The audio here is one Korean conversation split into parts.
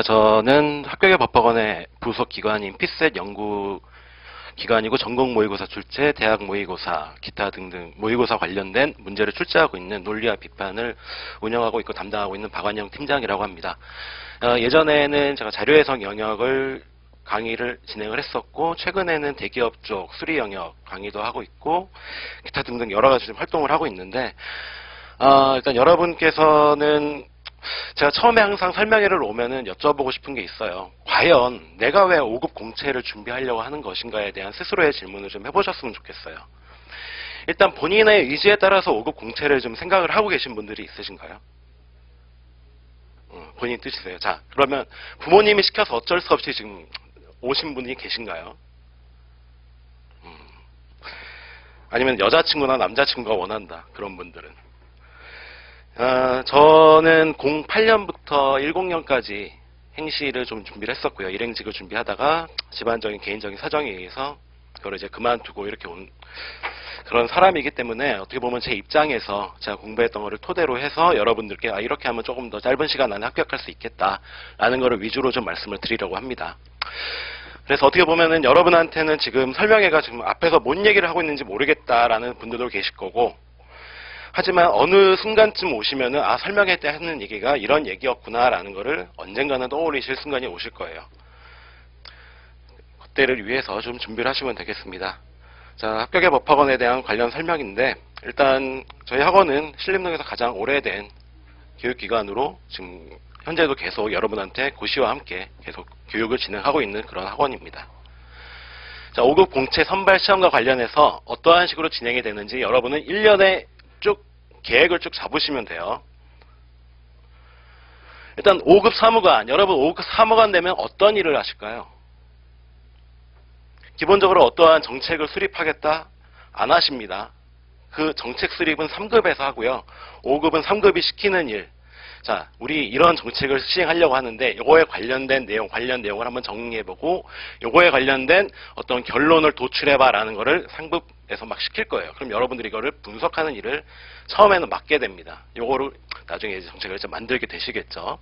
저는 합격의 법학원의 부속 기관인 피셋 연구 기관이고 전공 모의고사 출제, 대학 모의고사, 기타 등등 모의고사 관련된 문제를 출제하고 있는 논리와 비판을 운영하고 있고 담당하고 있는 박완영 팀장이라고 합니다. 예전에는 제가 자료해석 영역을 강의를 진행을 했었고, 최근에는 대기업 쪽 수리 영역 강의도 하고 있고, 기타 등등 여러 가지 활동을 하고 있는데, 일단 여러분께서는 제가 처음에 항상 설명회를 오면은 여쭤보고 싶은 게 있어요. 과연 내가 왜 5급 공채를 준비하려고 하는 것인가에 대한 스스로의 질문을 좀 해보셨으면 좋겠어요. 일단 본인의 의지에 따라서 5급 공채를 좀 생각을 하고 계신 분들이 있으신가요? 본인 뜻이세요. 자, 그러면 부모님이 시켜서 어쩔 수 없이 지금 오신 분이 계신가요? 아니면 여자친구나 남자친구가 원한다. 그런 분들은. 저는 08년부터 10년까지 행시를 좀 준비를 했었고요. 일행직을 준비하다가 집안적인 개인적인 사정에 의해서 그걸 이제 그만두고 이렇게 온 그런 사람이기 때문에 어떻게 보면 제 입장에서 제가 공부했던 거를 토대로 해서 여러분들께 이렇게 하면 조금 더 짧은 시간 안에 합격할 수 있겠다라는 거를 위주로 좀 말씀을 드리려고 합니다. 그래서 어떻게 보면은 여러분한테는 지금 설명회가 지금 앞에서 뭔 얘기를 하고 있는지 모르겠다라는 분들도 계실 거고, 하지만 어느 순간쯤 오시면은 설명회 때 하는 얘기가 이런 얘기였구나라는 거를 언젠가는 떠올리실 순간이 오실 거예요. 그때를 위해서 좀 준비를 하시면 되겠습니다. 자, 합격의 법학원에 대한 관련 설명인데, 일단 저희 학원은 신림동에서 가장 오래된 교육기관으로 지금 현재도 계속 여러분한테 고시와 함께 계속 교육을 진행하고 있는 그런 학원입니다. 자, 5급 공채 선발 시험과 관련해서 어떠한 식으로 진행이 되는지 여러분은 1년에 쭉 계획을 쭉 잡으시면 돼요. 일단 5급 사무관, 여러분 5급 사무관 되면 어떤 일을 하실까요? 기본적으로 어떠한 정책을 수립하겠다? 안 하십니다. 그 정책 수립은 3급에서 하고요. 5급은 3급이 시키는 일. 자, 우리 이런 정책을 시행하려고 하는데 이거에 관련 내용을 한번 정리해보고 이거에 관련된 어떤 결론을 도출해봐라는 거를 상급에서 막 시킬 거예요. 그럼 여러분들이 이거를 분석하는 일을 처음에는 맡게 됩니다. 요거를 나중에 이제 정책을 이제 만들게 되시겠죠.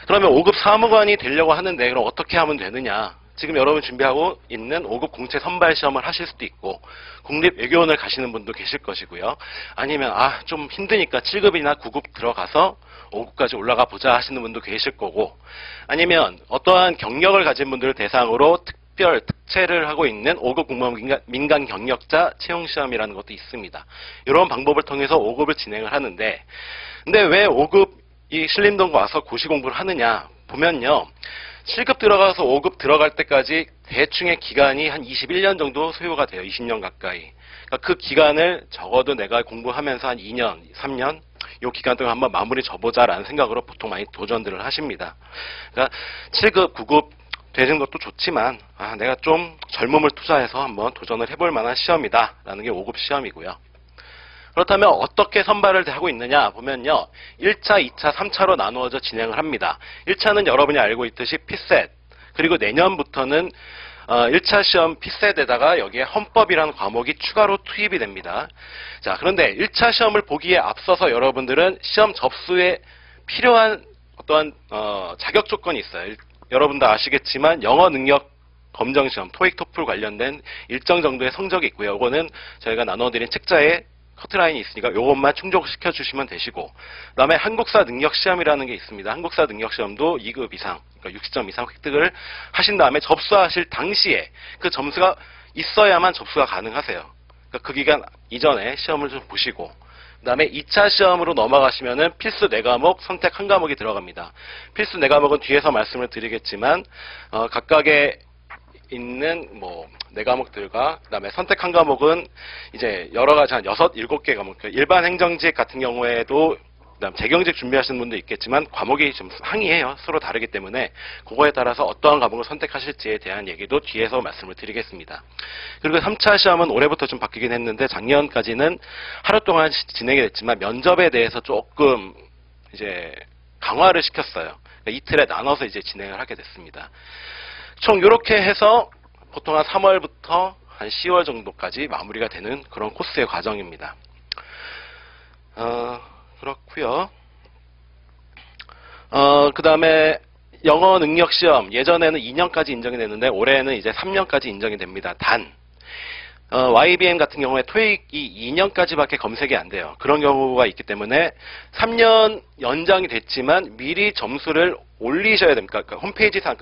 그러면 5급 사무관이 되려고 하는데 그럼 어떻게 하면 되느냐? 지금 여러분 준비하고 있는 5급 공채 선발 시험을 하실 수도 있고 국립외교원을 가시는 분도 계실 것이고요. 아니면 좀 힘드니까 7급이나 9급 들어가서 5급까지 올라가 보자 하시는 분도 계실 거고, 아니면 어떠한 경력을 가진 분들을 대상으로 특채를 하고 있는 5급 공무원 민간 경력자 채용시험이라는 것도 있습니다. 이런 방법을 통해서 5급을 진행을 하는데, 근데 왜 5급 이 신림동 와서 고시 공부를 하느냐 보면요, 7급 들어가서 5급 들어갈 때까지 대충의 기간이 한 21년 정도 소요가 돼요. 20년 가까이. 그러니까 그 기간을 적어도 내가 공부하면서 한 2년, 3년 이 기간 동안 한번 마무리 져보자라는 생각으로 보통 많이 도전들을 하십니다. 그러니까 7급, 9급 되는 것도 좋지만 내가 좀 젊음을 투자해서 한번 도전을 해볼 만한 시험이다라는 게 5급 시험이고요. 그렇다면 어떻게 선발을 하고 있느냐 보면요, 1차, 2차, 3차로 나누어져 진행을 합니다. 1차는 여러분이 알고 있듯이 피셋, 그리고 내년부터는 1차 시험 피셋에다가 여기에 헌법이라는 과목이 추가로 투입이 됩니다. 자, 그런데 1차 시험을 보기에 앞서서 여러분들은 시험 접수에 필요한 어떠한 자격 조건이 있어요. 여러분도 아시겠지만 영어 능력 검정 시험, 토익, 토플 관련된 일정 정도의 성적이 있고요. 이거는 저희가 나눠드린 책자에 커트라인이 있으니까 이것만 충족시켜 주시면 되시고, 그 다음에 한국사 능력 시험이라는 게 있습니다. 한국사 능력 시험도 2급 이상, 그러니까 60점 이상 획득을 하신 다음에 접수하실 당시에 그 점수가 있어야만 접수가 가능하세요. 그러니까 그 기간 이전에 시험을 좀 보시고, 그 다음에 2차 시험으로 넘어가시면은 필수 4과목, 선택 1과목이 들어갑니다. 필수 4과목은 뒤에서 말씀을 드리겠지만 각각의 있는 4과목들과 그다음에 선택 1과목은 이제 여러 가지 한 6, 7개 과목, 일반 행정직 같은 경우에도 그다음 재경직 준비하시는 분도 있겠지만 과목이 좀 상이해요. 서로 다르기 때문에 그거에 따라서 어떠한 과목을 선택하실지에 대한 얘기도 뒤에서 말씀을 드리겠습니다. 그리고 3차 시험은 올해부터 좀 바뀌긴 했는데 작년까지는 하루 동안 진행이 됐지만 면접에 대해서 조금 이제 강화를 시켰어요. 그러니까 이틀에 나눠서 이제 진행을 하게 됐습니다. 총 이렇게 해서 보통 한 3월부터 한 10월 정도까지 마무리가 되는 그런 코스의 과정입니다. 그렇고요. 그 다음에 영어 능력 시험 예전에는 2년까지 인정이 됐는데 올해는 이제 3년까지 인정이 됩니다. 단 YBM 같은 경우에 토익이 2년까지밖에 검색이 안 돼요. 그런 경우가 있기 때문에 3년 연장이 됐지만 미리 점수를 올리셔야 됩니다. 그러니까 홈페이지상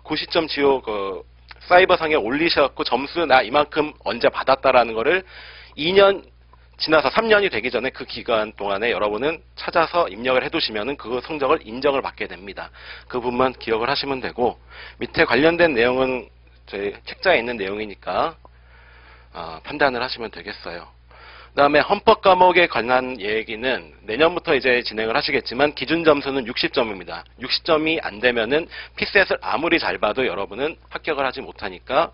고시점.go 사이버상에 올리셔갖고 점수 나 이만큼 언제 받았다라는 거를 2년 지나서 3년이 되기 전에 그 기간 동안에 여러분은 찾아서 입력을 해두시면은 그 성적을 인정을 받게 됩니다. 그 부분만 기억을 하시면 되고 밑에 관련된 내용은 저희 책자에 있는 내용이니까 판단을 하시면 되겠어요. 그 다음에 헌법 과목에 관한 얘기는 내년부터 이제 진행을 하시겠지만 기준 점수는 60점입니다. 60점이 안 되면은 피셋을 아무리 잘 봐도 여러분은 합격을 하지 못하니까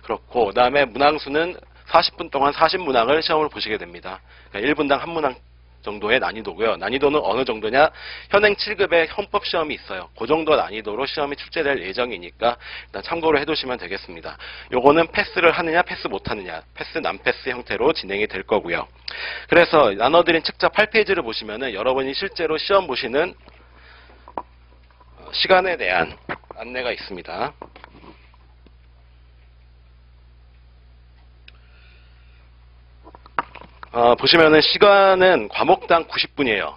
그렇고, 그 다음에 문항수는 40분 동안 40문항을 시험을 보시게 됩니다. 그러니까 1분당 1문항 정도의 난이도고요. 난이도는 어느 정도냐? 현행 7급의 헌법 시험이 있어요. 그 정도 난이도로 시험이 출제될 예정이니까 일단 참고로 해두시면 되겠습니다. 요거는 패스를 하느냐 패스 못하느냐, 패스 난패스 형태로 진행이 될 거고요. 그래서 나눠드린 책자 8페이지를 보시면은 여러분이 실제로 시험 보시는 시간에 대한 안내가 있습니다. 보시면은 시간은 과목당 90분이에요.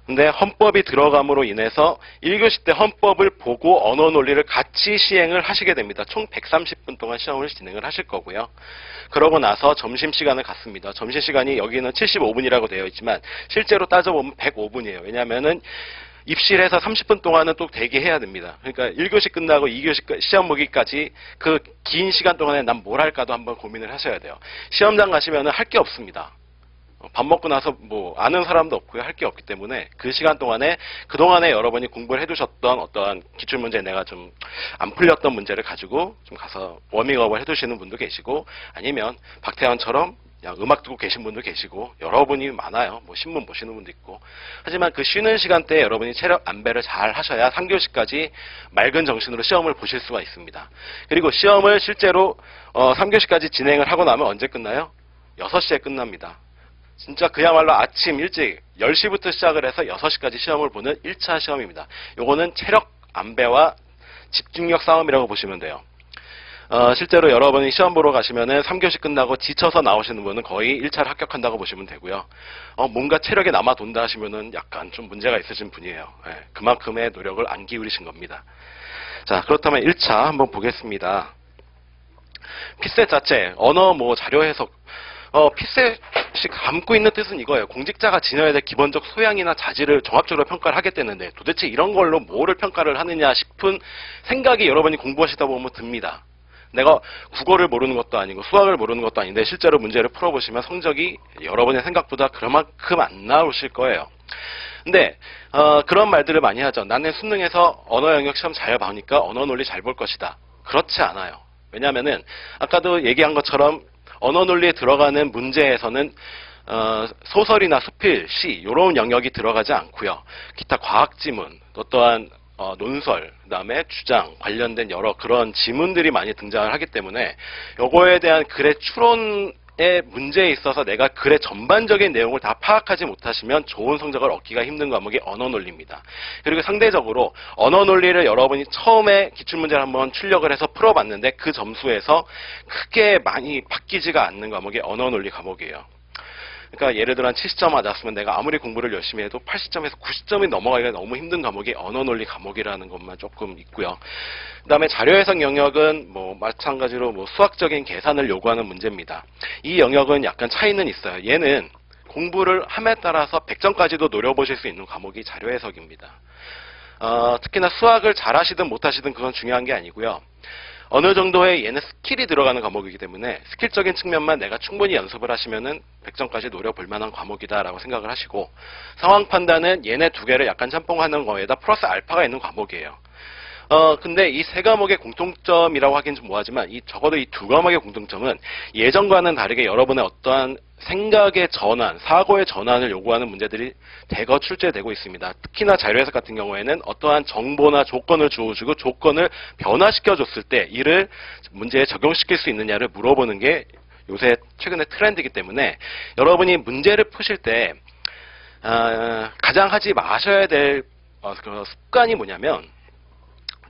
근데 헌법이 들어감으로 인해서 1교시 때 헌법을 보고 언어 논리를 같이 시행을 하시게 됩니다. 총 130분 동안 시험을 진행을 하실 거고요. 그러고 나서 점심시간을 갖습니다. 점심시간이 여기는 75분이라고 되어 있지만 실제로 따져보면 105분이에요. 왜냐면은 입실해서 30분 동안은 또 대기해야 됩니다. 그러니까 1교시 끝나고 2교시 시험 보기까지 그 긴 시간 동안에 난 뭘 할까도 한번 고민을 하셔야 돼요. 시험장 가시면은 할 게 없습니다. 밥 먹고 나서 뭐 아는 사람도 없고요. 할 게 없기 때문에 그 시간 동안에 그동안에 여러분이 공부를 해두셨던 어떠한 기출문제 내가 좀 안 풀렸던 문제를 가지고 좀 가서 워밍업을 해두시는 분도 계시고, 아니면 박태환처럼 그냥 음악 듣고 계신 분도 계시고 여러분이 많아요. 뭐 신문 보시는 분도 있고. 하지만 그 쉬는 시간대에 여러분이 체력 안배를 잘 하셔야 3교시까지 맑은 정신으로 시험을 보실 수가 있습니다. 그리고 시험을 실제로 3교시까지 진행을 하고 나면 언제 끝나요? 6시에 끝납니다. 진짜 그야말로 아침 일찍 10시부터 시작을 해서 6시까지 시험을 보는 1차 시험입니다. 요거는 체력 안배와 집중력 싸움이라고 보시면 돼요. 실제로 여러분이 시험 보러 가시면은 3교시 끝나고 지쳐서 나오시는 분은 거의 1차를 합격한다고 보시면 되고요. 뭔가 체력이 남아 돈다 하시면은 약간 좀 문제가 있으신 분이에요. 그만큼의 노력을 안 기울이신 겁니다. 자, 그렇다면 1차 한번 보겠습니다. 피셋 자체, 언어 자료 해석. 피셋이 담고 있는 뜻은 이거예요. 공직자가 지녀야 될 기본적 소양이나 자질을 종합적으로 평가를 하겠다는데 도대체 이런 걸로 뭐를 평가를 하느냐 싶은 생각이 여러분이 공부하시다 보면 듭니다. 내가 국어를 모르는 것도 아니고 수학을 모르는 것도 아닌데 실제로 문제를 풀어보시면 성적이 여러분의 생각보다 그만큼 안 나오실 거예요. 근데 그런 말들을 많이 하죠. 나는 수능에서 언어 영역 시험 잘 봐니까 언어 논리 잘 볼 것이다. 그렇지 않아요. 왜냐하면은 아까도 얘기한 것처럼 언어 논리에 들어가는 문제에서는 소설이나 수필, 시 이런 영역이 들어가지 않고요. 기타 과학 지문, 또한 논설, 그다음에 주장 관련된 여러 그런 지문들이 많이 등장을 하기 때문에 요거에 대한 글의 추론의 문제에 있어서 내가 글의 전반적인 내용을 다 파악하지 못하시면 좋은 성적을 얻기가 힘든 과목이 언어 논리입니다. 그리고 상대적으로 언어 논리를 여러분이 처음에 기출문제를 한번 출력을 해서 풀어봤는데 그 점수에서 크게 많이 바뀌지가 않는 과목이 언어 논리 과목이에요. 그러니까 예를 들어 한 70점 맞았으면 내가 아무리 공부를 열심히 해도 80점에서 90점이 넘어가기가 너무 힘든 과목이 언어 논리 과목이라는 것만 조금 있고요. 그 다음에 자료 해석 영역은 마찬가지로 수학적인 계산을 요구하는 문제입니다. 이 영역은 약간 차이는 있어요. 얘는 공부를 함에 따라서 100점까지도 노려보실 수 있는 과목이 자료 해석입니다. 특히나 수학을 잘하시든 못하시든 그건 중요한 게 아니고요. 어느 정도의 얘는 스킬이 들어가는 과목이기 때문에 스킬적인 측면만 내가 충분히 연습을 하시면은 100점까지 노려볼 만한 과목이다라고 생각을 하시고, 상황 판단은 얘네 두 개를 약간 짬뽕하는 거에다 플러스 알파가 있는 과목이에요. 근데 이 세 과목의 공통점이라고 하긴 좀 뭐하지만 적어도 이 두 과목의 공통점은 예전과는 다르게 여러분의 어떠한 생각의 전환, 사고의 전환을 요구하는 문제들이 대거 출제되고 있습니다. 특히나 자료해석 같은 경우에는 어떠한 정보나 조건을 주어주고 조건을 변화시켜줬을 때 이를 문제에 적용시킬 수 있느냐를 물어보는 게 요새 최근의 트렌드이기 때문에 여러분이 문제를 푸실 때 가장 하지 마셔야 될 습관이 뭐냐면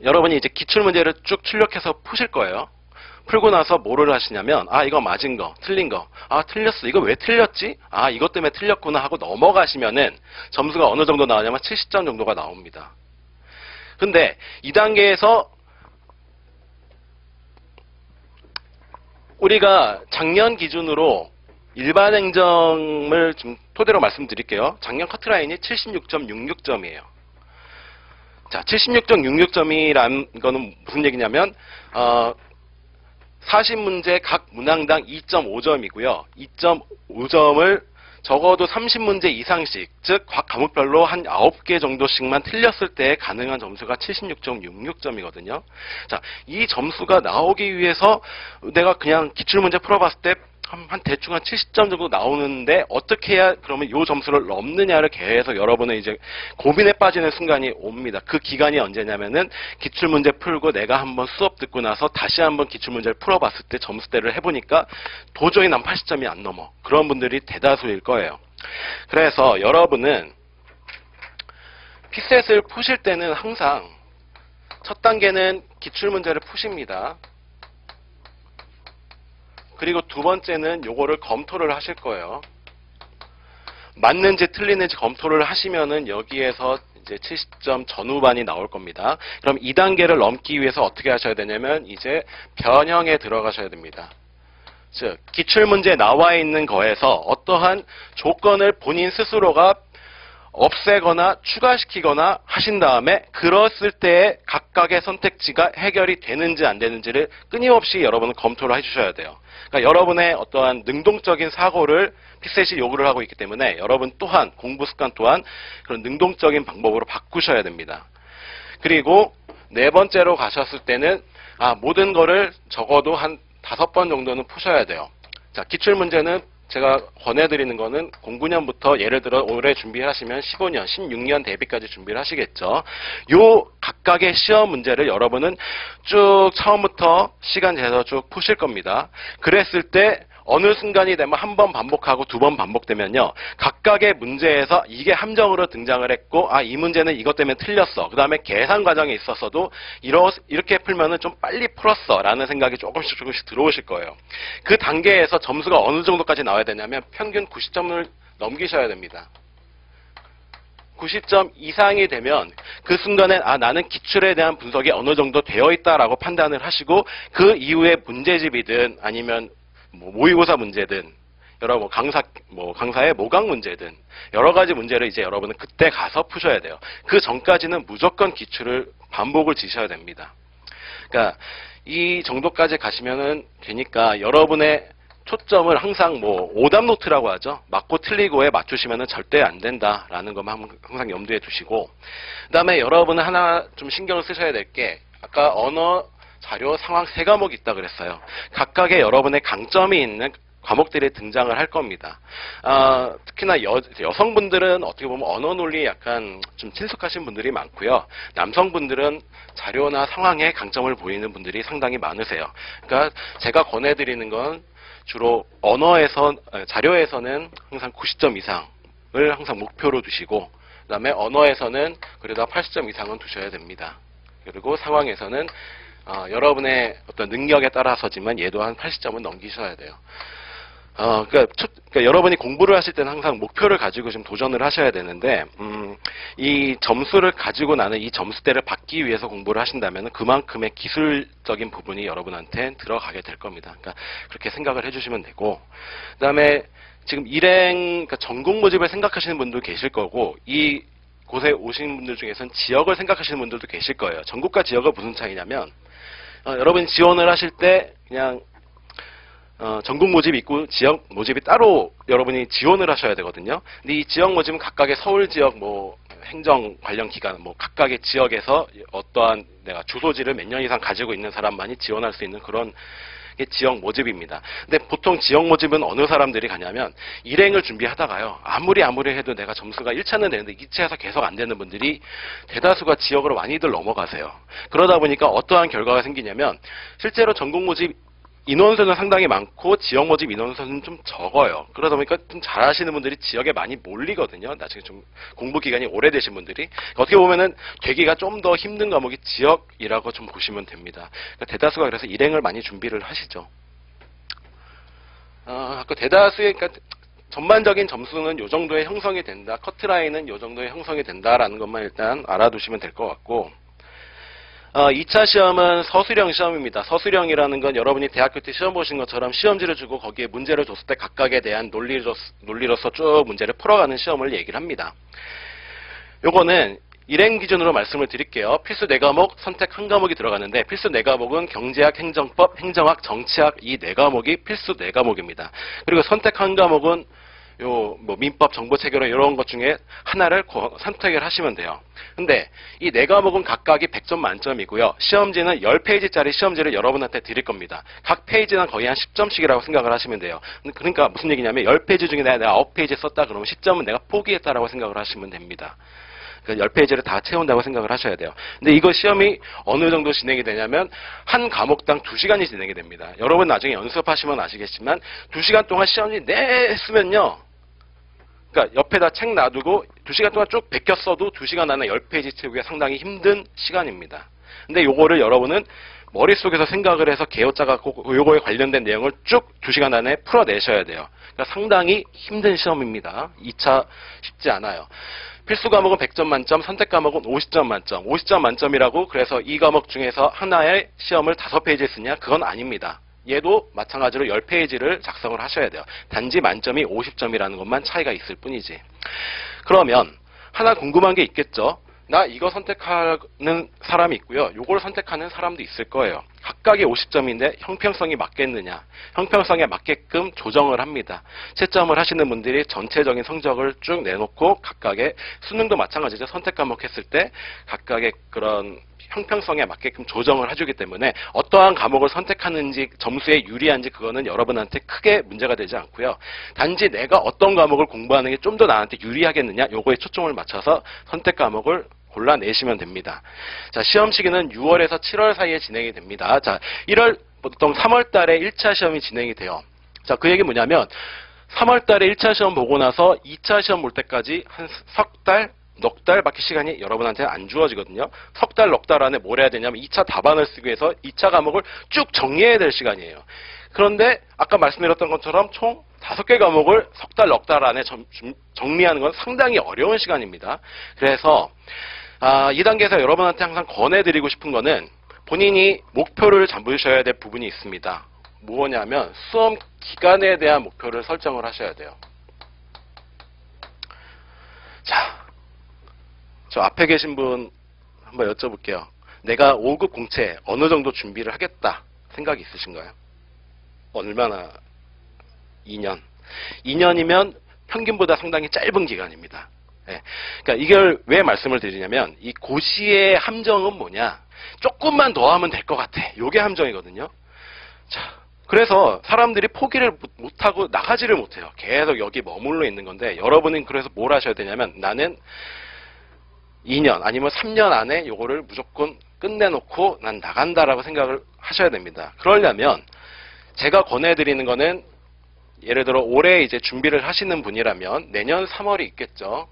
여러분이 이제 기출문제를 쭉 출력해서 푸실 거예요. 풀고 나서 뭐를 하시냐면, 아, 이거 맞은 거, 틀린 거, 아, 틀렸어. 이거 왜 틀렸지? 아, 이것 때문에 틀렸구나 하고 넘어가시면은 점수가 어느 정도 나오냐면 70점 정도가 나옵니다. 근데 이 단계에서 우리가 작년 기준으로 일반 행정을 좀 토대로 말씀드릴게요. 작년 커트라인이 76.66점이에요. 자, 76.66점이라는 거는 무슨 얘기냐면 40문제 각 문항당 2.5점이고요. 2.5점을 적어도 30문제 이상씩, 즉 각 과목별로 한 9개 정도씩만 틀렸을 때 가능한 점수가 76.66점이거든요. 자, 이 점수가 나오기 위해서 내가 그냥 기출문제 풀어봤을 때 한 대충 한 70점 정도 나오는데 어떻게 해야 그러면 이 점수를 넘느냐를 계속 여러분은 이제 고민에 빠지는 순간이 옵니다. 그 기간이 언제냐면은 기출문제 풀고 내가 한번 수업 듣고 나서 다시 한번 기출문제를 풀어봤을 때 점수대를 해보니까 도저히 난 80점이 안 넘어. 그런 분들이 대다수일 거예요. 그래서 여러분은 피셋을 푸실 때는 항상 첫 단계는 기출문제를 푸십니다. 그리고 두 번째는 요거를 검토를 하실 거예요. 맞는지 틀리는지 검토를 하시면은 여기에서 이제 70점 전후반이 나올 겁니다. 그럼 2단계를 넘기 위해서 어떻게 하셔야 되냐면 이제 변형에 들어가셔야 됩니다. 즉, 기출문제에 나와 있는 거에서 어떠한 조건을 본인 스스로가 없애거나 추가시키거나 하신 다음에 그랬을 때 각각의 선택지가 해결이 되는지 안 되는지를 끊임없이 여러분은 검토를 해주셔야 돼요. 그러니까 여러분의 어떠한 능동적인 사고를 피셋이 요구를 하고 있기 때문에 여러분 또한 공부 습관 또한 그런 능동적인 방법으로 바꾸셔야 됩니다. 그리고 네 번째로 가셨을 때는 모든 거를 적어도 한 5번 정도는 푸셔야 돼요. 자, 기출문제는 제가 권해드리는 거는 09년부터 예를 들어 올해 준비를 하시면 15년, 16년 대비까지 준비를 하시겠죠. 요 각각의 시험 문제를 여러분은 쭉 처음부터 시간 재서 쭉 푸실 겁니다. 그랬을 때 어느 순간이 되면 한 번 반복하고 두 번 반복되면요. 각각의 문제에서 이게 함정으로 등장을 했고 이 문제는 이것 때문에 틀렸어. 그 다음에 계산 과정에 있어서도 이렇게 풀면은 좀 빨리 풀었어 라는 생각이 조금씩 들어오실 거예요. 그 단계에서 점수가 어느 정도까지 나와야 되냐면 평균 90점을 넘기셔야 됩니다. 90점 이상이 되면 그 순간에 나는 기출에 대한 분석이 어느 정도 되어 있다라고 판단을 하시고 그 이후에 문제집이든 아니면 모의고사 문제든 여러 강사의 모강 문제든 여러 가지 문제를 이제 여러분은 그때 가서 푸셔야 돼요. 그 전까지는 무조건 기출을 반복을 지셔야 됩니다. 그러니까 이 정도까지 가시면은 되니까 여러분의 초점을 항상 오답 노트라고 하죠. 맞고 틀리고에 맞추시면은 절대 안 된다라는 것만 항상 염두에 두시고, 그다음에 여러분은 하나 좀 신경을 쓰셔야 될 게 아까 언어 자료, 상황 3과목이 있다 그랬어요. 각각의 여러분의 강점이 있는 과목들이 등장을 할 겁니다. 특히나 여성분들은 어떻게 보면 언어 논리에 약간 좀 친숙하신 분들이 많고요. 남성분들은 자료나 상황에 강점을 보이는 분들이 상당히 많으세요. 그러니까 제가 권해드리는 건 주로 자료에서는 항상 90점 이상을 항상 목표로 두시고, 그 다음에 언어에서는 그래도 80점 이상은 두셔야 됩니다. 그리고 상황에서는 여러분의 어떤 능력에 따라서지만 얘도 한 80점은 넘기셔야 돼요. 그러니까 여러분이 공부를 하실 때는 항상 목표를 가지고 좀 도전을 하셔야 되는데, 이 점수를 가지고 나는 이 점수대를 받기 위해서 공부를 하신다면 그만큼의 기술적인 부분이 여러분한테 들어가게 될 겁니다. 그러니까 그렇게 생각을 해주시면 되고, 그 다음에 지금 그러니까 전국 모집을 생각하시는 분도 계실 거고, 이 곳에 오신 분들 중에서는 지역을 생각하시는 분들도 계실 거예요. 전국과 지역은 무슨 차이냐면, 여러분이 지원을 하실 때 그냥 전국 모집이 있고 지역 모집이 따로 여러분이 지원을 하셔야 되거든요. 근데 이 지역 모집은 각각의 서울 지역 행정 관련 기관 각각의 지역에서 어떠한 내가 주소지를 몇 년 이상 가지고 있는 사람만이 지원할 수 있는 그런 게 지역 모집입니다. 근데 보통 지역 모집은 어느 사람들이 가냐면 일행을 준비하다가요. 아무리 해도 내가 점수가 1차는 되는데 2차에서 계속 안 되는 분들이 대다수가 지역으로 많이들 넘어가세요. 그러다 보니까 어떠한 결과가 생기냐면 실제로 전국 모집 인원수는 상당히 많고 지역 모집 인원수는 좀 적어요. 그러다 보니까 좀 잘하시는 분들이 지역에 많이 몰리거든요. 나중에 좀 공부 기간이 오래되신 분들이. 어떻게 보면은 되기가 좀 더 힘든 과목이 지역이라고 좀 보시면 됩니다. 그러니까 대다수가 그래서 일행을 많이 준비를 하시죠. 아까 대다수의 그러니까 전반적인 점수는 이 정도의 형성이 된다. 커트라인은 이 정도의 형성이 된다라는 것만 일단 알아두시면 될 것 같고, 2차 시험은 서술형 시험입니다. 서술형이라는 건 여러분이 대학교 때 시험 보신 것처럼 시험지를 주고 거기에 문제를 줬을 때 각각에 대한 논리로서 쭉 문제를 풀어가는 시험을 얘기를 합니다. 요거는 일행 기준으로 말씀을 드릴게요. 필수 4과목, 선택 1과목이 들어가는데 필수 4과목은 경제학, 행정법, 행정학, 정치학 이 4과목이 필수 4과목입니다. 그리고 선택 1과목은 뭐 민법, 정보체계론 이런 것 중에 하나를 선택을 하시면 돼요. 근데 이 4과목은 각각이 100점 만점이고요. 시험지는 10페이지짜리 시험지를 여러분한테 드릴 겁니다. 각 페이지는 거의 한 10점씩이라고 생각을 하시면 돼요. 그러니까 무슨 얘기냐면 10페이지 중에 내가 9페이지 썼다 그러면 10점은 내가 포기했다라고 생각을 하시면 됩니다. 그 10페이지를 다 채운다고 생각을 하셔야 돼요. 근데 이거 시험이 어느 정도 진행이 되냐면 한 과목당 2시간이 진행이 됩니다. 여러분 나중에 연습하시면 아시겠지만 2시간 동안 시험지 냈으면요. 그러니까 옆에다 책 놔두고 2시간 동안 쭉 베껴 써도 2시간 안에 10페이지 채우기가 상당히 힘든 시간입니다. 근데 요거를 여러분은 머릿속에서 생각을 해서 개요짜갖고 요거에 관련된 내용을 쭉 2시간 안에 풀어내셔야 돼요. 그러니까 상당히 힘든 시험입니다. 2차 쉽지 않아요. 필수 과목은 100점 만점, 선택 과목은 50점 만점. 50점 만점이라고 그래서 이 과목 중에서 하나의 시험을 5페이지 쓰냐? 그건 아닙니다. 얘도 마찬가지로 10페이지를 작성을 하셔야 돼요. 단지 만점이 50점이라는 것만 차이가 있을 뿐이지. 그러면 하나 궁금한 게 있겠죠? 나 이거 선택하는 사람이 있고요. 요걸 선택하는 사람도 있을 거예요. 각각이 50점인데 형평성이 맞겠느냐? 형평성에 맞게끔 조정을 합니다. 채점을 하시는 분들이 전체적인 성적을 쭉 내놓고 각각의 수능도 마찬가지죠. 선택 과목 했을 때 각각의 그런 형평성에 맞게끔 조정을 해주기 때문에 어떠한 과목을 선택하는지 점수에 유리한지 그거는 여러분한테 크게 문제가 되지 않고요. 단지 내가 어떤 과목을 공부하는 게 좀 더 나한테 유리하겠느냐 요거에 초점을 맞춰서 선택 과목을 골라내시면 됩니다. 자, 시험 시기는 6월에서 7월 사이에 진행이 됩니다. 자, 1월 보통 3월 달에 1차 시험이 진행이 돼요. 자, 그 얘기 뭐냐면 3월 달에 1차 시험 보고 나서 2차 시험 볼 때까지 한 석 달, 넉 달밖에 시간이 여러분한테 안 주어지거든요. 석 달, 넉 달 안에 뭘 해야 되냐면 2차 답안을 쓰기 위해서 2차 과목을 쭉 정리해야 될 시간이에요. 그런데 아까 말씀드렸던 것처럼 총 5개 과목을 석 달, 넉 달 안에 정리하는 건 상당히 어려운 시간입니다. 그래서 이 단계에서 여러분한테 항상 권해드리고 싶은 거는 본인이 목표를 잡으셔야 될 부분이 있습니다. 뭐냐면 수험 기간에 대한 목표를 설정을 하셔야 돼요. 자, 저 앞에 계신 분 한번 여쭤볼게요. 내가 5급 공채 어느 정도 준비를 하겠다 생각이 있으신가요? 얼마나? 2년. 2년이면 평균보다 상당히 짧은 기간입니다. 네. 그러니까 이걸 왜 말씀을 드리냐면 이 고시의 함정은 뭐냐? 조금만 더 하면 될 것 같아. 요게 함정이거든요. 자, 그래서 사람들이 포기를 못하고 나가지를 못해요. 계속 여기 머물러 있는 건데 여러분은 그래서 뭘 하셔야 되냐면 나는 2년 아니면 3년 안에 요거를 무조건 끝내놓고 난 나간다라고 생각을 하셔야 됩니다. 그러려면 제가 권해드리는 거는 예를 들어 올해 이제 준비를 하시는 분이라면 내년 3월이 있겠죠.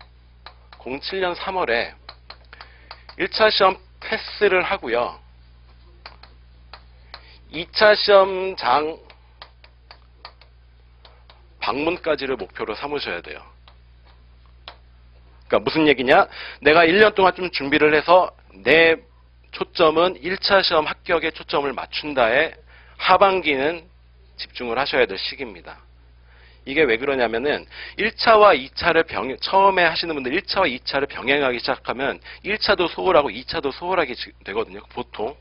07년 3월에 1차 시험 패스를 하고요. 2차 시험장 방문까지를 목표로 삼으셔야 돼요. 그러니까 무슨 얘기냐? 내가 1년 동안 좀 준비를 해서 내 초점은 1차 시험 합격에 초점을 맞춘다에 하반기는 집중을 하셔야 될 시기입니다. 이게 왜 그러냐면은 1차와 2차를 처음에 하시는 분들 1차와 2차를 병행하기 시작하면 1차도 소홀하고 2차도 소홀하게 되거든요. 보통.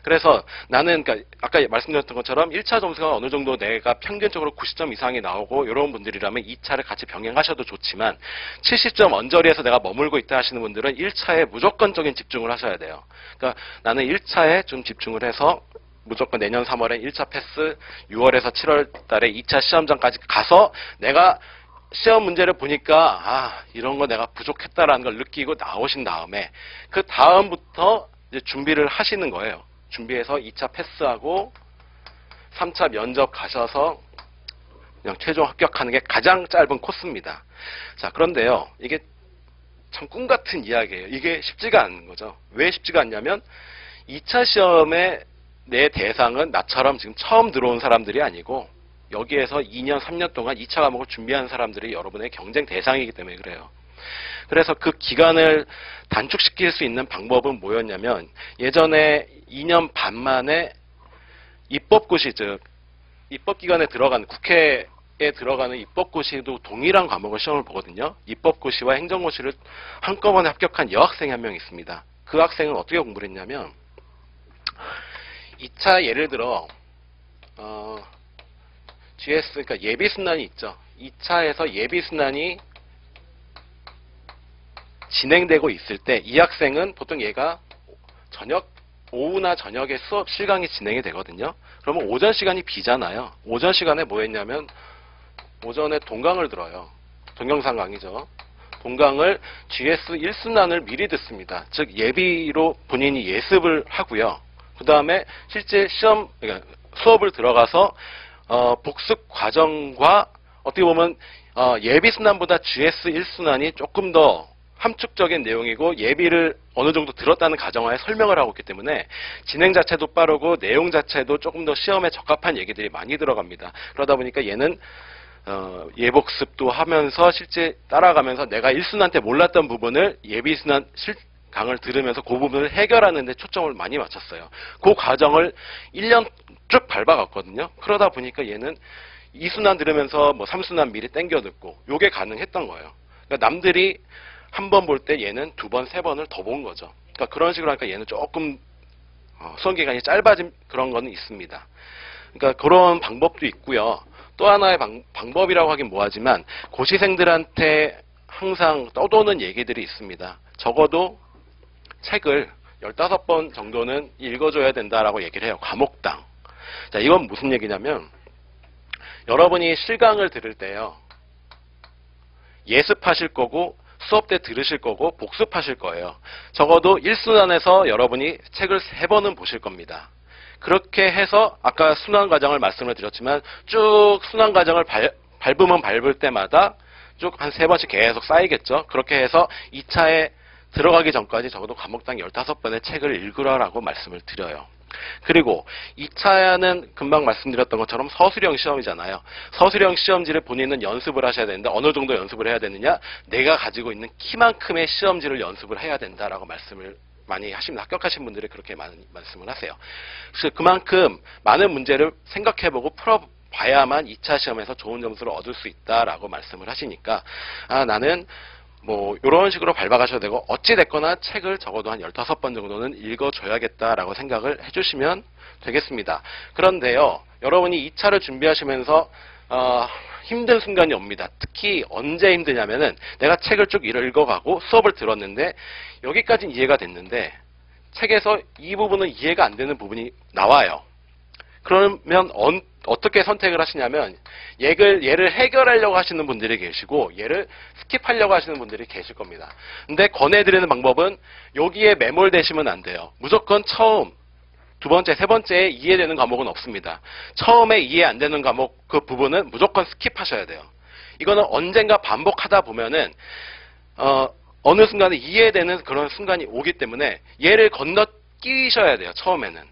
그래서 나는 그러니까 아까 말씀드렸던 것처럼 1차 점수가 어느 정도 내가 평균적으로 90점 이상이 나오고 이런 분들이라면 2차를 같이 병행하셔도 좋지만 70점 언저리에서 내가 머물고 있다 하시는 분들은 1차에 무조건적인 집중을 하셔야 돼요. 그러니까 나는 1차에 좀 집중을 해서 무조건 내년 3월에 1차 패스, 6월에서 7월 달에 2차 시험장까지 가서 내가 시험 문제를 보니까 이런 거 내가 부족했다라는 걸 느끼고 나오신 다음에 그 다음부터 이제 준비를 하시는 거예요. 준비해서 2차 패스하고 3차 면접 가셔서 그냥 최종 합격하는 게 가장 짧은 코스입니다. 자, 그런데요. 이게 참 꿈 같은 이야기예요. 이게 쉽지가 않은 거죠. 왜 쉽지가 않냐면 2차 시험에 내 대상은 나처럼 지금 처음 들어온 사람들이 아니고 여기에서 2년, 3년 동안 2차 과목을 준비한 사람들이 여러분의 경쟁 대상이기 때문에 그래요. 그래서 그 기간을 단축시킬 수 있는 방법은 뭐였냐면 예전에 2년 반 만에 입법고시, 즉 입법기관에 들어가는 국회에 들어가는 입법고시도 동일한 과목을 시험을 보거든요. 입법고시와 행정고시를 한꺼번에 합격한 여학생이 한 명 있습니다. 그 학생은 어떻게 공부를 했냐면 2차 예를 들어 GS, 그러니까 예비순환이 있죠. 2차에서 예비순환이 진행되고 있을 때 이 학생은 보통 얘가 오후나 저녁에 수업 실강이 진행이 되거든요. 그러면 오전 시간이 비잖아요. 오전 시간에 뭐 했냐면 오전에 동강을 들어요. 동영상 강의죠. 동강을 GS 1순환을 미리 듣습니다. 즉 예비로 본인이 예습을 하고요. 그 다음에 실제 시험, 그러니까 수업을 들어가서 복습 과정과 어떻게 보면 예비순환보다 GS 1순환이 조금 더 함축적인 내용이고 예비를 어느 정도 들었다는 가정하에 설명을 하고 있기 때문에 진행 자체도 빠르고 내용 자체도 조금 더 시험에 적합한 얘기들이 많이 들어갑니다. 그러다 보니까 얘는 예복습도 하면서 실제 따라가면서 내가 1순환 때 몰랐던 부분을 예비순환 강을 들으면서 그 부분을 해결하는 데 초점을 많이 맞췄어요. 그 과정을 1년 쭉 밟아갔거든요. 그러다 보니까 얘는 2순환 들으면서 뭐 3순환 미리 땡겨 듣고 요게 가능했던 거예요. 그러니까 남들이 한 번 볼 때 얘는 2번, 3번을 더 본 거죠. 그러니까 그런 식으로 하니까 얘는 조금 수험 기간이 짧아진 그런 거는 있습니다. 그러니까 그런 방법도 있고요. 또 하나의 방법이라고 하긴 뭐하지만 고시생들한테 항상 떠도는 얘기들이 있습니다. 적어도 책을 15번 정도는 읽어줘야 된다라고 얘기를 해요. 과목당. 자, 이건 무슨 얘기냐면 여러분이 실강을 들을 때요. 예습하실 거고 수업 때 들으실 거고 복습하실 거예요. 적어도 1순환에서 여러분이 책을 3번은 보실 겁니다. 그렇게 해서 아까 순환 과정을 말씀을 드렸지만 쭉 순환 과정을 밟으면 밟을 때마다 쭉 한 3번씩 계속 쌓이겠죠. 그렇게 해서 2차에 들어가기 전까지 적어도 과목당 15번의 책을 읽으라고 말씀을 드려요. 그리고 2차는 금방 말씀드렸던 것처럼 서술형 시험이잖아요. 서술형 시험지를 본인은 연습을 하셔야 되는데 어느 정도 연습을 해야 되느냐? 내가 가지고 있는 키만큼의 시험지를 연습을 해야 된다라고 말씀을 많이 하시면 합격하신 분들이 그렇게 많은 말씀을 하세요. 그래서 그만큼 많은 문제를 생각해보고 풀어봐야만 2차 시험에서 좋은 점수를 얻을 수 있다라고 말씀을 하시니까 나는 뭐 이런 식으로 밟아가셔도 되고 어찌 됐거나 책을 적어도 한 15번 정도는 읽어줘야겠다라고 생각을 해주시면 되겠습니다. 그런데요, 여러분이 2차를 준비하시면서 힘든 순간이 옵니다. 특히 언제 힘드냐면은 내가 책을 쭉 읽어가고 수업을 들었는데 여기까지는 이해가 됐는데 책에서 이 부분은 이해가 안 되는 부분이 나와요. 그러면 어떻게 선택을 하시냐면 얘를 해결하려고 하시는 분들이 계시고 얘를 스킵하려고 하시는 분들이 계실 겁니다. 근데 권해드리는 방법은 여기에 매몰되시면 안 돼요. 무조건 처음, 두 번째, 세 번째에 이해되는 과목은 없습니다. 처음에 이해 안 되는 과목 그 부분은 무조건 스킵하셔야 돼요. 이거는 언젠가 반복하다 보면은 어느 순간에 이해되는 그런 순간이 오기 때문에 얘를 건너뛰셔야 돼요. 처음에는.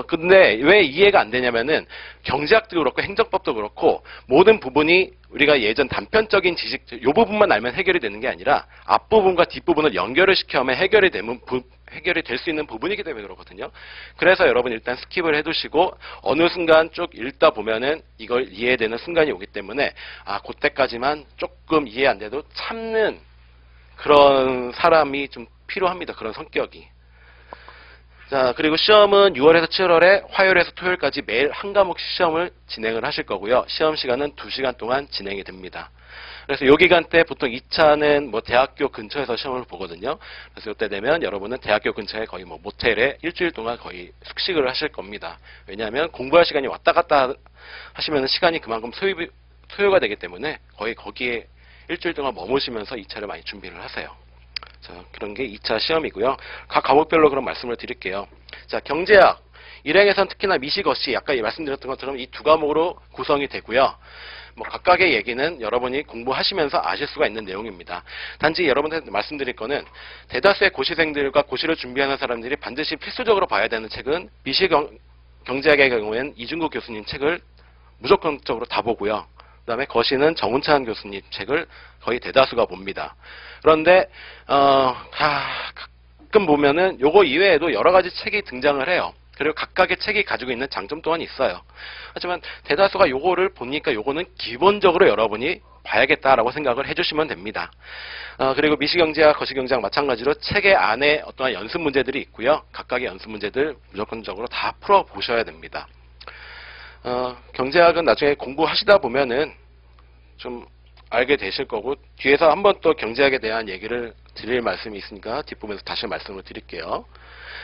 근데 왜 이해가 안 되냐면은 경제학도 그렇고 행정법도 그렇고 모든 부분이 우리가 예전 단편적인 지식, 요 부분만 알면 해결이 되는 게 아니라 앞부분과 뒷부분을 연결을 시켜야만 해결이 될 수 있는 부분이기 때문에 그렇거든요. 그래서 여러분 일단 스킵을 해두시고 어느 순간 쭉 읽다 보면은 이걸 이해되는 순간이 오기 때문에 그때까지만 조금 이해 안 돼도 참는 그런 사람이 좀 필요합니다. 그런 성격이. 자, 그리고 시험은 6월에서 7월에 화요일에서 토요일까지 매일 한 과목씩 시험을 진행을 하실 거고요. 시험 시간은 2시간 동안 진행이 됩니다. 그래서 요 기간 때 보통 2차는 뭐 대학교 근처에서 시험을 보거든요. 그래서 이때 되면 여러분은 대학교 근처에 거의 뭐 모텔에 일주일 동안 거의 숙식을 하실 겁니다. 왜냐하면 공부할 시간이 왔다 갔다 하시면 시간이 그만큼 소요가 되기 때문에 거의 거기에 일주일 동안 머무시면서 2차를 많이 준비를 하세요. 자, 그런 게 2차 시험이고요. 각 과목별로 그런 말씀을 드릴게요. 자, 경제학. 일행에선 특히나 미시것이 아까 말씀드렸던 것처럼 이 두 과목으로 구성이 되고요. 뭐 각각의 얘기는 여러분이 공부하시면서 아실 수가 있는 내용입니다. 단지 여러분한테 말씀드릴 거는 대다수의 고시생들과 고시를 준비하는 사람들이 반드시 필수적으로 봐야 되는 책은 미시경제학의 경우에는 이중구 교수님 책을 무조건적으로 다 보고요. 그 다음에 거시는 정운찬 교수님 책을 거의 대다수가 봅니다. 그런데 가끔 보면은 요거 이외에도 여러 가지 책이 등장을 해요. 그리고 각각의 책이 가지고 있는 장점 또한 있어요. 하지만 대다수가 요거를 보니까 요거는 기본적으로 여러분이 봐야겠다라고 생각을 해주시면 됩니다. 그리고 미시경제학, 거시경제학 마찬가지로 책의 안에 어떠한 연습 문제들이 있고요. 각각의 연습 문제들 무조건적으로 다 풀어보셔야 됩니다. 경제학은 나중에 공부하시다 보면은 좀 알게 되실 거고, 뒤에서 한번 또 경제학에 대한 얘기를 드릴 말씀이 있으니까 뒷부분에서 다시 말씀을 드릴게요.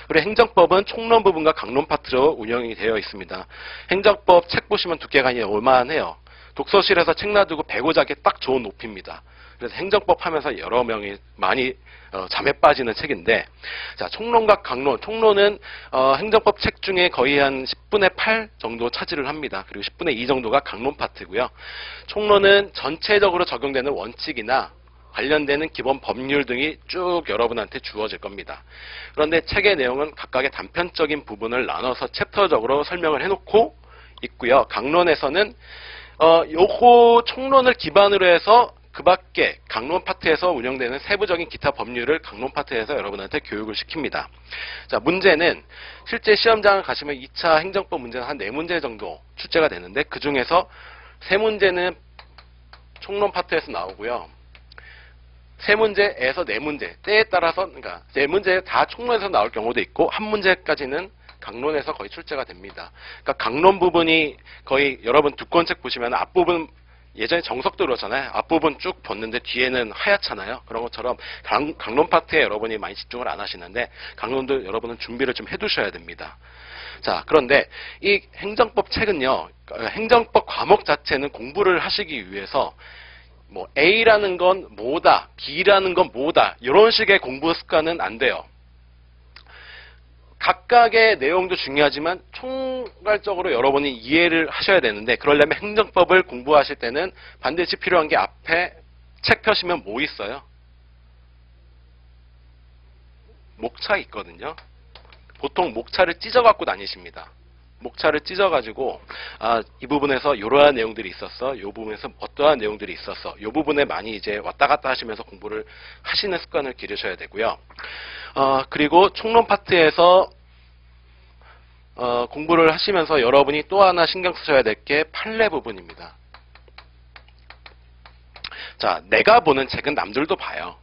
그리고 행정법은 총론 부분과 강론 파트로 운영이 되어 있습니다. 행정법 책 보시면 두께가 얼마해요. 독서실에서 책 놔두고 배고 자기 딱 좋은 높이입니다. 그래서 행정법 하면서 여러 명이 많이 잠에 빠지는 책인데, 자, 총론과 강론. 총론은 행정법 책 중에 거의 한 10분의 8 정도 차지를 합니다. 그리고 10분의 2 정도가 강론 파트고요. 총론은 전체적으로 적용되는 원칙이나 관련되는 기본 법률 등이 쭉 여러분한테 주어질 겁니다. 그런데 책의 내용은 각각의 단편적인 부분을 나눠서 챕터적으로 설명을 해놓고 있고요. 강론에서는 요거 총론을 기반으로 해서 그 밖에 강론 파트에서 운영되는 세부적인 기타 법률을 강론 파트에서 여러분한테 교육을 시킵니다. 자, 문제는 실제 시험장을 가시면 2차 행정법 문제는 한 4문제 정도 출제가 되는데, 그 중에서 3문제는 총론 파트에서 나오고요. 3문제에서 4문제, 때에 따라서, 그러니까 4문제 다 총론에서 나올 경우도 있고, 1문제까지는 강론에서 거의 출제가 됩니다. 그러니까 강론 부분이 거의 여러분 두권책 보시면 앞부분, 예전에 정석도 그렇잖아요. 앞부분 쭉 봤는데 뒤에는 하얗잖아요. 그런 것처럼 강론 파트에 여러분이 많이 집중을 안 하시는데, 강론도 여러분은 준비를 좀 해두셔야 됩니다. 자, 그런데 이 행정법 책은요, 행정법 과목 자체는 공부를 하시기 위해서 뭐 A라는 건 뭐다, B라는 건 뭐다, 이런 식의 공부 습관은 안 돼요. 각각의 내용도 중요하지만 총괄적으로 여러분이 이해를 하셔야 되는데, 그러려면 행정법을 공부하실 때는 반드시 필요한 게 앞에 책 펴시면 뭐 있어요? 목차 있거든요. 보통 목차를 찢어 갖고 다니십니다. 목차를 찢어가지고 이 부분에서 이러한 내용들이 있었어, 이 부분에서 어떠한 내용들이 있었어, 이 부분에 많이 이제 왔다 갔다 하시면서 공부를 하시는 습관을 기르셔야 되고요. 그리고 총론 파트에서 공부를 하시면서 여러분이 또 하나 신경 쓰셔야 될 게 판례 부분입니다. 자, 내가 보는 책은 남들도 봐요.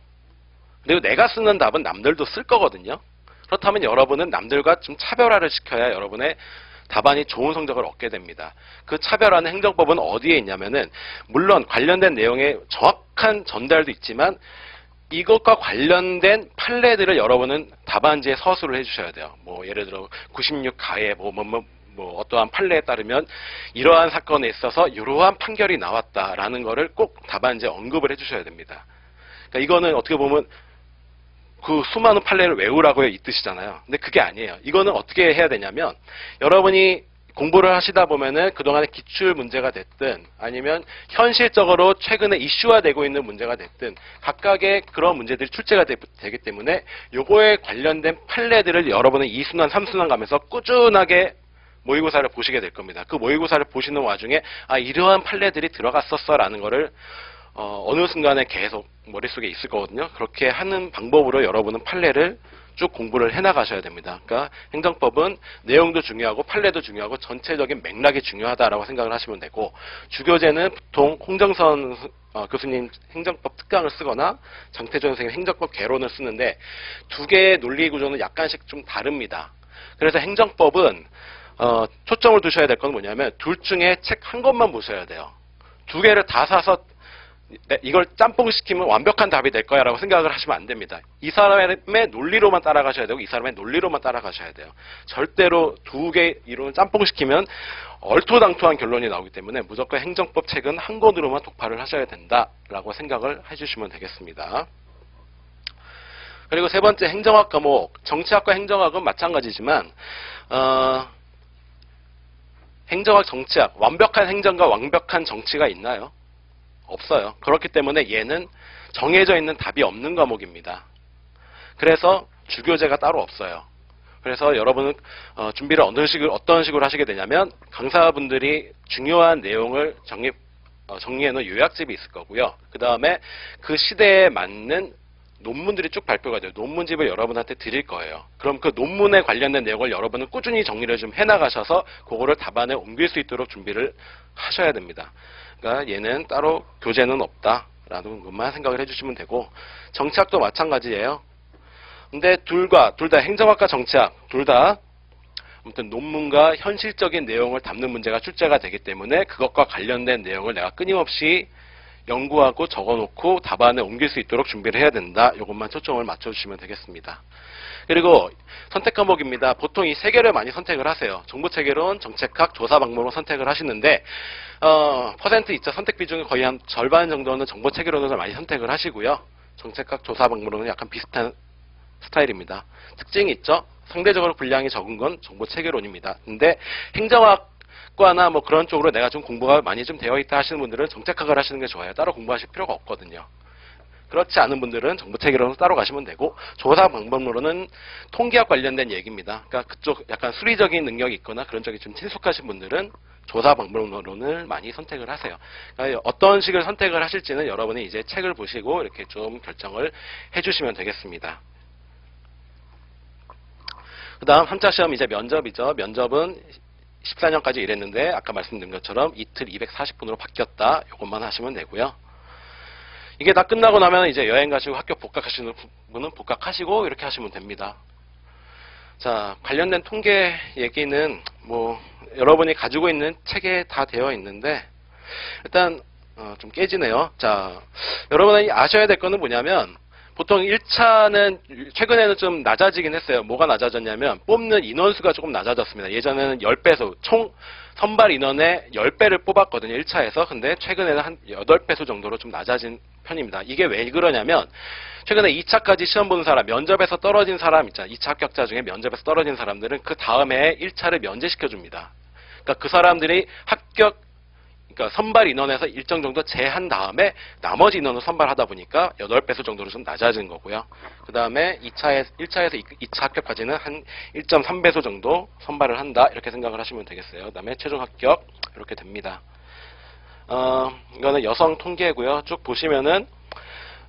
그리고 내가 쓰는 답은 남들도 쓸 거거든요. 그렇다면 여러분은 남들과 좀 차별화를 시켜야 여러분의 답안이 좋은 성적을 얻게 됩니다. 그 차별화는 행정법은 어디에 있냐면은, 물론 관련된 내용의 정확한 전달도 있지만 이것과 관련된 판례들을 여러분은 답안지에 서술을 해주셔야 돼요. 뭐 예를 들어 96가에 뭐 어떠한 판례에 따르면 이러한 사건에 있어서 이러한 판결이 나왔다라는 거를 꼭 답안지에 언급을 해주셔야 됩니다. 그러니까 이거는 어떻게 보면 그 수많은 판례를 외우라고 이 뜻이잖아요. 근데 그게 아니에요. 이거는 어떻게 해야 되냐면, 여러분이 공부를 하시다 보면은 그동안의 기출 문제가 됐든 아니면 현실적으로 최근에 이슈화되고 있는 문제가 됐든 각각의 그런 문제들이 출제가 되기 때문에 요거에 관련된 판례들을 여러분은 2순환, 3순환 가면서 꾸준하게 모의고사를 보시게 될 겁니다. 그 모의고사를 보시는 와중에 이러한 판례들이 들어갔었어 라는 거를 어느 순간에 계속 머릿속에 있을 거거든요. 그렇게 하는 방법으로 여러분은 판례를 쭉 공부를 해나가셔야 됩니다. 그러니까 행정법은 내용도 중요하고 판례도 중요하고 전체적인 맥락이 중요하다라고 생각을 하시면 되고, 주교재는 보통 홍정선 교수님 행정법 특강을 쓰거나 장태조 선생님 행정법 개론을 쓰는데, 두 개의 논리 구조는 약간씩 좀 다릅니다. 그래서 행정법은 초점을 두셔야 될 건 뭐냐면, 둘 중에 책 한 권만 보셔야 돼요. 두 개를 다 사서 이걸 짬뽕시키면 완벽한 답이 될 거야 라고 생각을 하시면 안 됩니다. 이 사람의 논리로만 따라가셔야 되고 이 사람의 논리로만 따라가셔야 돼요. 절대로 두 개 이론을 짬뽕시키면 얼토당토한 결론이 나오기 때문에 무조건 행정법 책은 한 권으로만 독파를 하셔야 된다라고 생각을 해주시면 되겠습니다. 그리고 세 번째 행정학 과목, 정치학과 행정학은 마찬가지지만 행정학, 정치학, 완벽한 행정과 완벽한 정치가 있나요? 없어요. 그렇기 때문에 얘는 정해져 있는 답이 없는 과목입니다. 그래서 주교재가 따로 없어요. 그래서 여러분은 준비를 어떤 식으로 하시게 되냐면 강사분들이 중요한 내용을 정리해놓은 요약집이 있을 거고요. 그 다음에 그 시대에 맞는 논문들이 쭉 발표가 돼요. 논문집을 여러분한테 드릴 거예요. 그럼 그 논문에 관련된 내용을 여러분은 꾸준히 정리를 좀 해나가셔서 그거를 답안에 옮길 수 있도록 준비를 하셔야 됩니다. 그러니까 얘는 따로 교재는 없다라는 것만 생각을 해주시면 되고, 정치학도 마찬가지예요. 근데 둘 다 행정학과 정치학 둘 다 아무튼 논문과 현실적인 내용을 담는 문제가 출제가 되기 때문에 그것과 관련된 내용을 내가 끊임없이 연구하고 적어놓고 답안에 옮길 수 있도록 준비를 해야 된다. 이것만 초점을 맞춰주시면 되겠습니다. 그리고 선택 과목입니다. 보통 이 세 개를 많이 선택을 하세요. 정보체계론, 정책학, 조사 방법으로 선택을 하시는데 퍼센트 2차 선택 비중이 거의 한 절반 정도는 정보체계론을 많이 선택을 하시고요. 정책학, 조사 방법론은 약간 비슷한 스타일입니다. 특징이 있죠. 상대적으로 분량이 적은 건 정보체계론입니다. 근데 행정학과나 뭐 그런 쪽으로 내가 좀 공부가 많이 좀 되어 있다 하시는 분들은 정책학을 하시는 게 좋아요. 따로 공부하실 필요가 없거든요. 그렇지 않은 분들은 정보체계론으로 따로 가시면 되고, 조사 방법론은 통계학 관련된 얘기입니다. 그러니까 그쪽 약간 수리적인 능력이 있거나 그런 쪽이 좀 친숙하신 분들은 조사 방법론을 많이 선택을 하세요. 그러니까 어떤 식을 선택을 하실지는 여러분이 이제 책을 보시고 이렇게 좀 결정을 해주시면 되겠습니다. 그 다음 3차 시험 이제 면접이죠. 면접은 14년까지 일했는데 아까 말씀드린 것처럼 이틀 240분으로 바뀌었다. 이것만 하시면 되고요. 이게 다 끝나고 나면 이제 여행 가시고 학교 복학하시는 분은 복학하시고 이렇게 하시면 됩니다. 자, 관련된 통계 얘기는 뭐 여러분이 가지고 있는 책에 다 되어 있는데 일단 좀 깨지네요. 자, 여러분이 아셔야 될 거는 뭐냐면 보통 1차는 최근에는 좀 낮아지긴 했어요. 뭐가 낮아졌냐면 뽑는 인원수가 조금 낮아졌습니다. 예전에는 10배수, 총 선발 인원의 10배를 뽑았거든요. 1차에서. 근데 최근에는 한 8배수 정도로 좀 낮아진 편입니다. 이게 왜 그러냐면 최근에 2차까지 시험 보는 사람, 면접에서 떨어진 사람 있잖아요. 2차 합격자 중에 면접에서 떨어진 사람들은 그 다음에 1차를 면제시켜줍니다. 그러니까 그 사람들이 그러니까 선발 인원에서 일정 정도 제한 다음에 나머지 인원을 선발하다 보니까 8배수 정도로 좀 낮아진 거고요. 그 다음에 1차에서 2차 합격까지는 한 1.3배수 정도 선발을 한다. 이렇게 생각을 하시면 되겠어요. 그 다음에 최종 합격 이렇게 됩니다. 이거는 여성 통계고요. 쭉 보시면은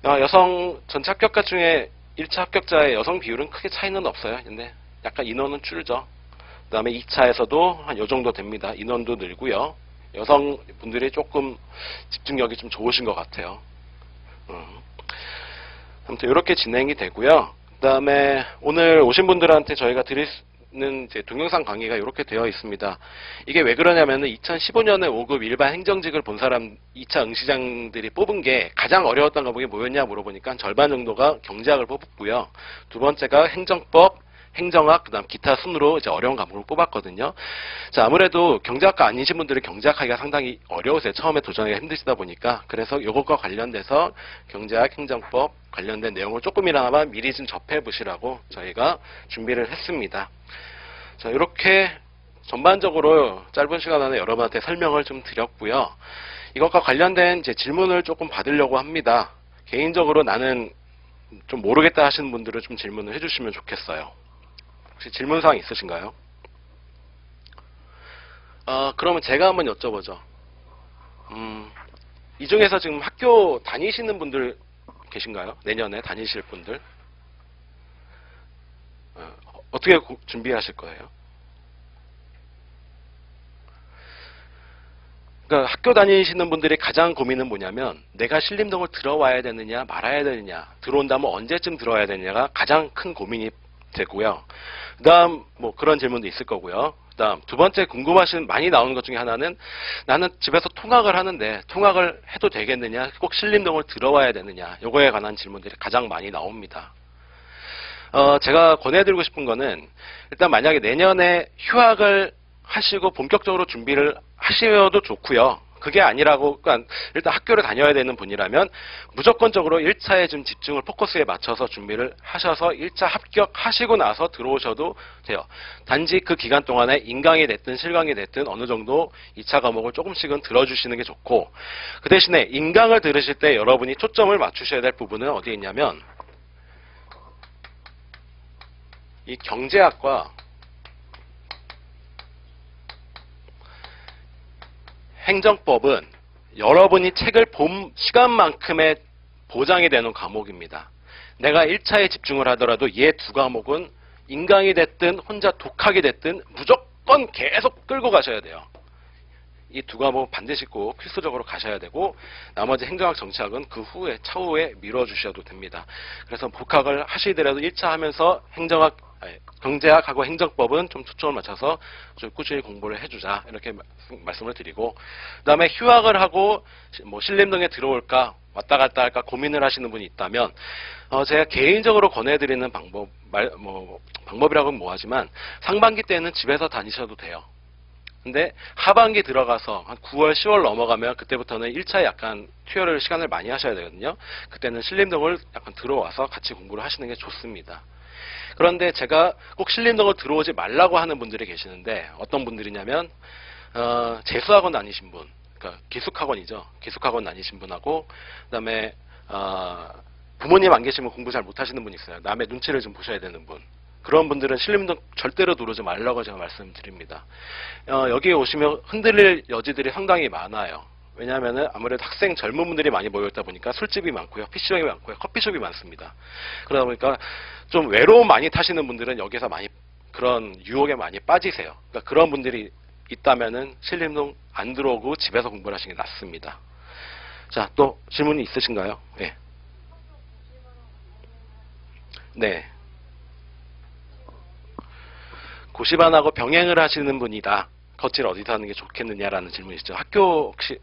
여성 전체 합격자 중에 1차 합격자의 여성 비율은 크게 차이는 없어요. 근데 약간 인원은 줄죠. 그 다음에 2차에서도 한 요 정도 됩니다. 인원도 늘고요. 여성분들이 조금 집중력이 좀 좋으신 것 같아요. 아무튼 이렇게 진행이 되고요. 그 다음에 오늘 오신 분들한테 저희가 드리는 이제 동영상 강의가 이렇게 되어 있습니다. 이게 왜 그러냐면은 2015년에 5급 일반 행정직을 본 사람 2차 응시장들이 뽑은 게 가장 어려웠던 과목이 뭐였냐 물어보니까 절반 정도가 경제학을 뽑았고요. 두 번째가 행정법, 행정학, 그 다음 기타 순으로 이제 어려운 과목을 뽑았거든요. 자, 아무래도 경제학과 아니신 분들은 경제학하기가 상당히 어려우세요. 처음에 도전하기가 힘드시다 보니까. 그래서 이것과 관련돼서 경제학, 행정법 관련된 내용을 조금이나마 미리 좀 접해보시라고 저희가 준비를 했습니다. 자, 이렇게 전반적으로 짧은 시간 안에 여러분한테 설명을 좀 드렸고요. 이것과 관련된 이제 질문을 조금 받으려고 합니다. 개인적으로 나는 좀 모르겠다 하시는 분들은 좀 질문을 해주시면 좋겠어요. 혹시 질문사항 있으신가요? 그러면 제가 한번 여쭤보죠. 이 중에서 지금 학교 다니시는 분들 계신가요? 내년에 다니실 분들? 어떻게 준비하실 거예요? 그러니까 학교 다니시는 분들이 가장 고민은 뭐냐면 내가 신림동을 들어와야 되느냐 말아야 되느냐, 들어온다면 언제쯤 들어와야 되느냐가 가장 큰 고민이 되고요. 그 다음 뭐 그런 질문도 있을 거고요. 그 다음 두 번째 궁금하신 많이 나오는 것 중에 하나는 나는 집에서 통학을 하는데 통학을 해도 되겠느냐, 꼭 신림동을 들어와야 되느냐, 요거에 관한 질문들이 가장 많이 나옵니다. 제가 권해드리고 싶은 거는 일단 만약에 내년에 휴학을 하시고 본격적으로 준비를 하셔도 좋고요. 그게 아니라고, 그러니까 일단 학교를 다녀야 되는 분이라면 무조건적으로 1차에 좀 집중을 포커스에 맞춰서 준비를 하셔서 1차 합격하시고 나서 들어오셔도 돼요. 단지 그 기간 동안에 인강이 됐든 실강이 됐든 어느 정도 2차 과목을 조금씩은 들어주시는 게 좋고, 그 대신에 인강을 들으실 때 여러분이 초점을 맞추셔야 될 부분은 어디에 있냐면, 이 경제학과 행정법은 여러분이 책을 본 시간만큼의 보장이 되는 과목입니다. 내가 1차에 집중을 하더라도 얘 두 과목은 인강이 됐든 혼자 독학이 됐든 무조건 계속 끌고 가셔야 돼요. 이 두 과목은 반드시 꼭 필수적으로 가셔야 되고, 나머지 행정학, 정치학은 그 후에 차후에 밀어주셔도 됩니다. 그래서 복학을 하시더라도 1차 하면서 경제학하고 행정법은 좀 초점을 맞춰서 좀 꾸준히 공부를 해주자, 이렇게 말씀을 드리고, 그 다음에 휴학을 하고 뭐 신림동에 들어올까 왔다 갔다 할까 고민을 하시는 분이 있다면, 제가 개인적으로 권해드리는 방법이라고는 뭐하지만 상반기 때는 집에서 다니셔도 돼요. 근데 하반기 들어가서 한 9월, 10월 넘어가면 그때부터는 1차에 약간 투여를 시간을 많이 하셔야 되거든요. 그때는 신림동을 약간 들어와서 같이 공부를 하시는 게 좋습니다. 그런데 제가 꼭 신림동을 들어오지 말라고 하는 분들이 계시는데, 어떤 분들이냐면 재수학원 다니신 분, 그러니까 기숙학원이죠. 기숙학원 다니신 분하고, 그다음에 부모님 안 계시면 공부 잘 못하시는 분 있어요. 남의 눈치를 좀 보셔야 되는 분. 그런 분들은 신림동 절대로 들어오지 말라고 제가 말씀드립니다. 여기에 오시면 흔들릴 여지들이 상당히 많아요. 왜냐하면 아무래도 학생 젊은 분들이 많이 모여있다 보니까 술집이 많고요, PC방이 많고요, 커피숍이 많습니다. 그러다 보니까 좀 외로움 많이 타시는 분들은 여기서 많이 그런 유혹에 많이 빠지세요. 그러니까 그런 분들이 있다면은 신림동 안 들어오고 집에서 공부를 하시는 게 낫습니다. 자, 또 질문이 있으신가요? 네. 네. 고시반하고 병행을 하시는 분이다. 거치를 어디서 하는 게 좋겠느냐라는 질문이시죠. 학교 혹시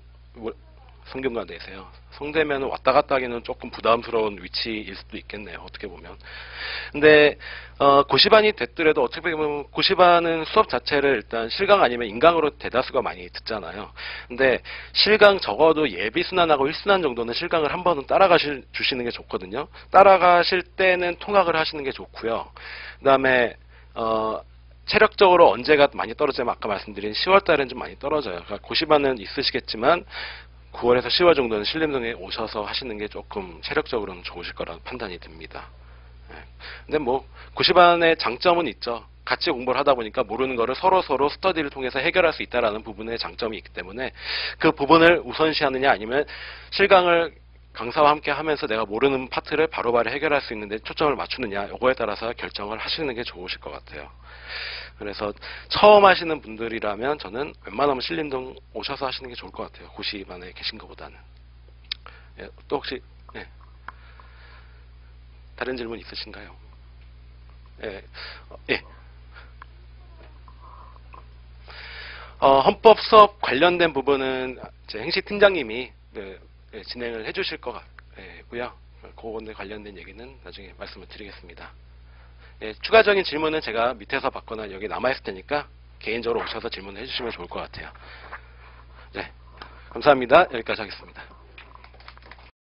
성균관대세요? 성대면 왔다 갔다 하기는 조금 부담스러운 위치일 수도 있겠네요. 어떻게 보면. 근데 고시반이 됐더라도 어떻게 보면 고시반은 수업 자체를 일단 실강 아니면 인강으로 대다수가 많이 듣잖아요. 근데 실강 적어도 예비순환하고 1순환 정도는 실강을 한 번은 주시는 게 좋거든요. 따라가실 때는 통학을 하시는 게 좋고요. 그 다음에 체력적으로 언제가 많이 떨어지면 아까 말씀드린 10월 달엔 좀 많이 떨어져요. 그러니까 고시반은 있으시겠지만 9월에서 10월 정도는 신림동에 오셔서 하시는 게 조금 체력적으로는 좋으실 거라는 판단이 듭니다. 근데 뭐 고시반의 장점은 있죠. 같이 공부를 하다 보니까 모르는 거를 서로 스터디를 통해서 해결할 수 있다라는 부분의 장점이 있기 때문에 그 부분을 우선시하느냐 아니면 실강을 강사와 함께 하면서 내가 모르는 파트를 바로바로 해결할 수 있는데 초점을 맞추느냐, 이거에 따라서 결정을 하시는 게 좋으실 것 같아요. 그래서 처음 하시는 분들이라면 저는 웬만하면 신림동 오셔서 하시는 게 좋을 것 같아요. 고시반에 계신 것보다는. 예, 또 혹시 다른 질문 있으신가요? 예. 헌법 수업 관련된 부분은 제 행시 팀장님이 진행을 해주실 것 같고요. 그거에 관련된 얘기는 나중에 말씀을 드리겠습니다. 추가적인 질문은 제가 밑에서 받거나 여기 남아있을 테니까 개인적으로 오셔서 질문을 해주시면 좋을 것 같아요. 네, 감사합니다. 여기까지 하겠습니다.